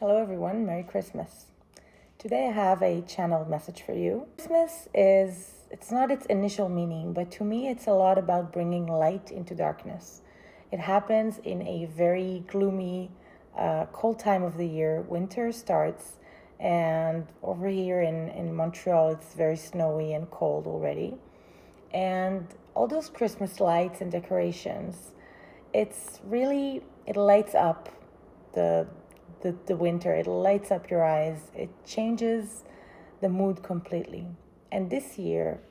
Hello everyone, Merry Christmas. Today I have a channeled message for you. It's not its initial meaning, but to me it's a lot about bringing light into darkness. It happens in a very gloomy, cold time of the year. Winter starts, and over here in Montreal it's very snowy and cold already. And all those Christmas lights and decorations, it lights up the the winter. It lights up your eyes. It changes the mood completely. And this year,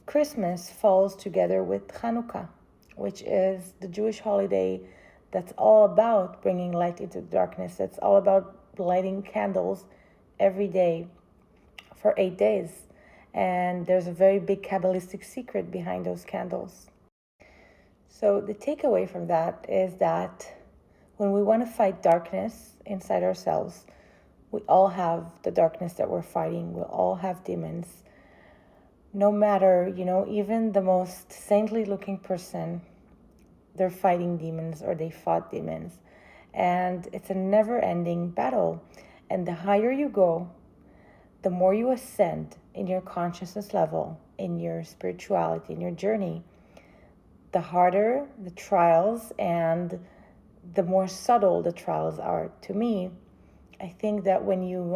Christmas falls together with Hanukkah, which is the Jewish holiday that's all about bringing light into darkness. That's all about lighting candles every day for 8 days. And there's a very big Kabbalistic secret behind those candles. So the takeaway from that is that when we want to fight darkness inside ourselves, we all have the darkness that we're fighting. We all have demons. No matter, even the most saintly looking person, they're fighting demons or they fought demons. And it's a never ending battle. And the higher you go, the more you ascend in your consciousness level, in your spirituality, in your journey, the harder the trials and the more subtle the trials are. To me, I think that when you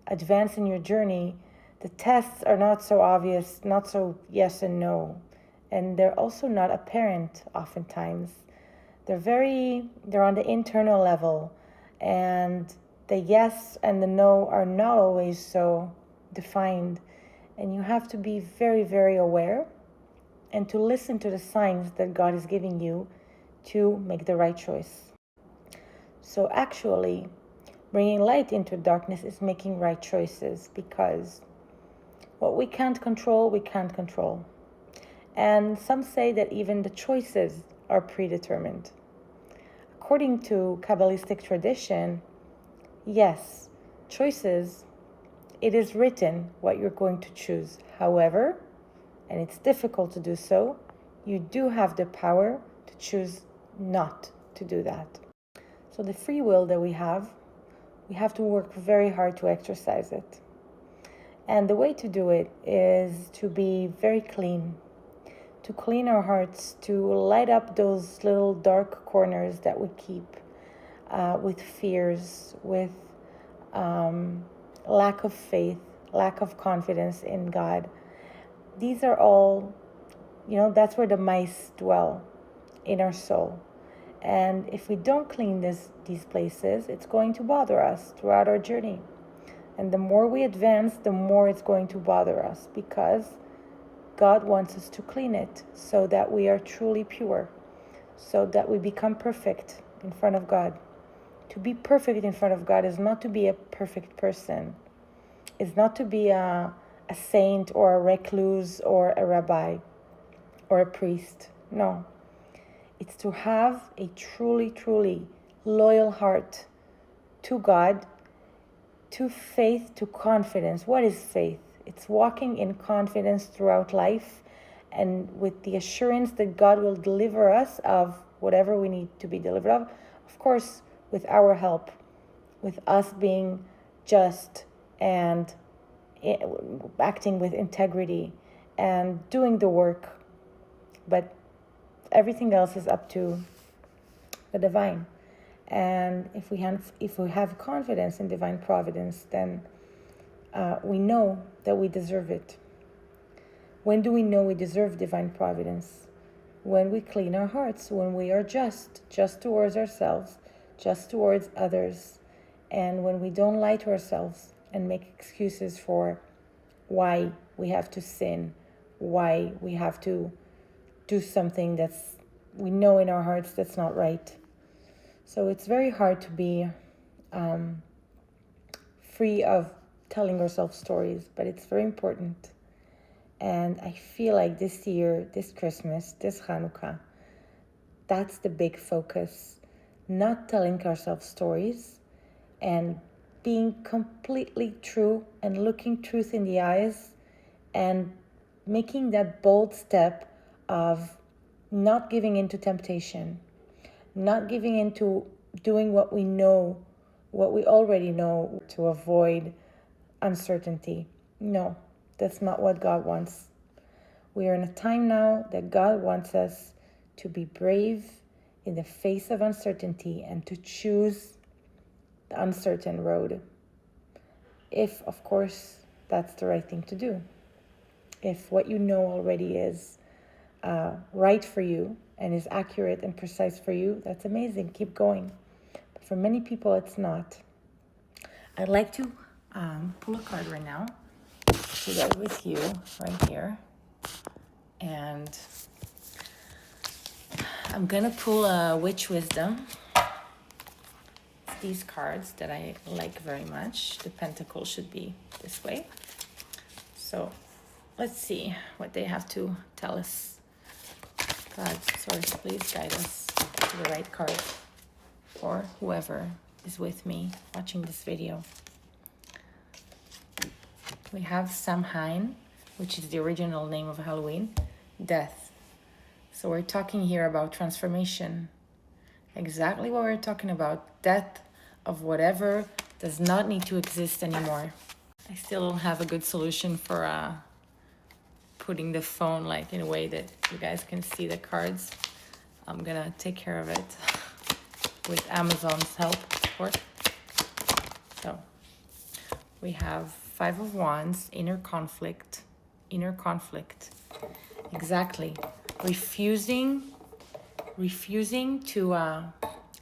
advance in your journey, the tests are not so obvious, not so yes and no. And they're also not apparent oftentimes. They're on the internal level. And the yes and the no are not always so defined. And you have to be very, very aware and to listen to the signs that God is giving you to make the right choice. So actually, bringing light into darkness is making right choices, because what we can't control, we can't control. And some say that even the choices are predetermined. According to Kabbalistic tradition, yes, choices, it is written what you're going to choose. However, and it's difficult to do so, you do have the power to choose not to do that. So the free will that we have to work very hard to exercise it. And the way to do it is to be very clean, to clean our hearts, to light up those little dark corners that we keep with fears, with lack of faith, lack of confidence in God. These are all, that's where the mice dwell in our soul. And if we don't clean these places, it's going to bother us throughout our journey. And the more we advance, the more it's going to bother us, because God wants us to clean it so that we are truly pure, so that we become perfect in front of God. To be perfect in front of God is not to be a perfect person. It's not to be a saint or a recluse or a rabbi or a priest. No. It's to have a truly, truly loyal heart to God, to faith, to confidence. What is faith? It's walking in confidence throughout life and with the assurance that God will deliver us of whatever we need to be delivered of. Of course, with our help, with us being just and acting with integrity and doing the work. But everything else is up to the divine. And if we have confidence in divine providence, then we know that we deserve it. When do we know we deserve divine providence? When we clean our hearts, when we are just towards ourselves, just towards others, and when we don't lie to ourselves and make excuses for why we have to sin, why we have to do something that's we know in our hearts that's not right. So it's very hard to be free of telling ourselves stories, but it's very important. And I feel like this year, this Christmas, this Hanukkah, that's the big focus. Not telling ourselves stories and being completely true and looking truth in the eyes and making that bold step of not giving into temptation, not giving into doing what we know what we already know to avoid uncertainty. No, that's not what God wants. We are in a time now that God wants us to be brave in the face of uncertainty and to choose the uncertain road. If, of course, that's the right thing to do. If what you know already is right for you and is accurate and precise for you, that's amazing. Keep going. But for many people, it's not. I'd like to pull a card right now, share that with you right here. And I'm going to pull a Witch Wisdom. It's these cards that I like very much. The Pentacle should be this way. So let's see what they have to tell us. God, source, please guide us to the right card for whoever is with me watching this video. We have Samhain, which is the original name of Halloween, death. So we're talking here about transformation. Exactly what we're talking about, death of whatever does not need to exist anymore. I still don't have a good solution for putting the phone like in a way that you guys can see the cards. I'm gonna take care of it with Amazon's help, of course. So we have Five of Wands, inner conflict. Exactly. Refusing to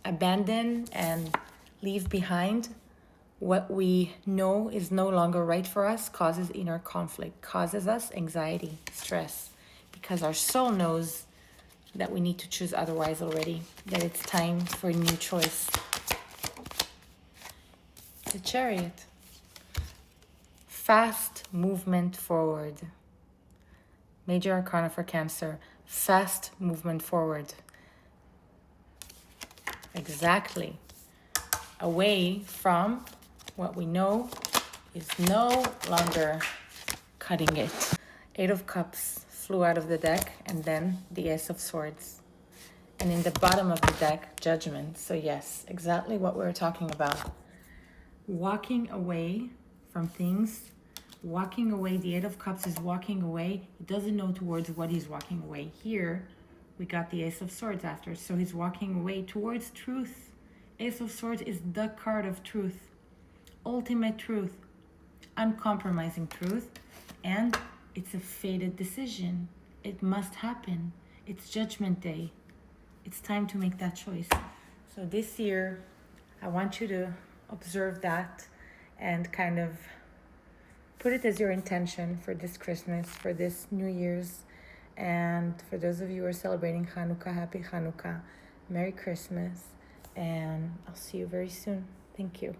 abandon and leave behind what we know is no longer right for us causes inner conflict, causes us anxiety, stress, because our soul knows that we need to choose otherwise already, that it's time for a new choice. The Chariot. Fast movement forward. Major Arcana for Cancer. Fast movement forward. Exactly. Away from what we know is no longer cutting it. Eight of Cups flew out of the deck, and then the Ace of Swords. And in the bottom of the deck, Judgment. So yes, exactly what we're talking about. Walking away from things. Walking away, the Eight of Cups is walking away. He doesn't know towards what he's walking away. Here, we got the Ace of Swords after. So he's walking away towards truth. Ace of Swords is the card of truth. Ultimate truth. Uncompromising truth. And it's a fated decision. It must happen. It's Judgment Day. It's time to make that choice. So this year, I want you to observe that and kind of put it as your intention for this Christmas, for this New Year's. And for those of you who are celebrating Hanukkah, happy Hanukkah. Merry Christmas. And I'll see you very soon. Thank you.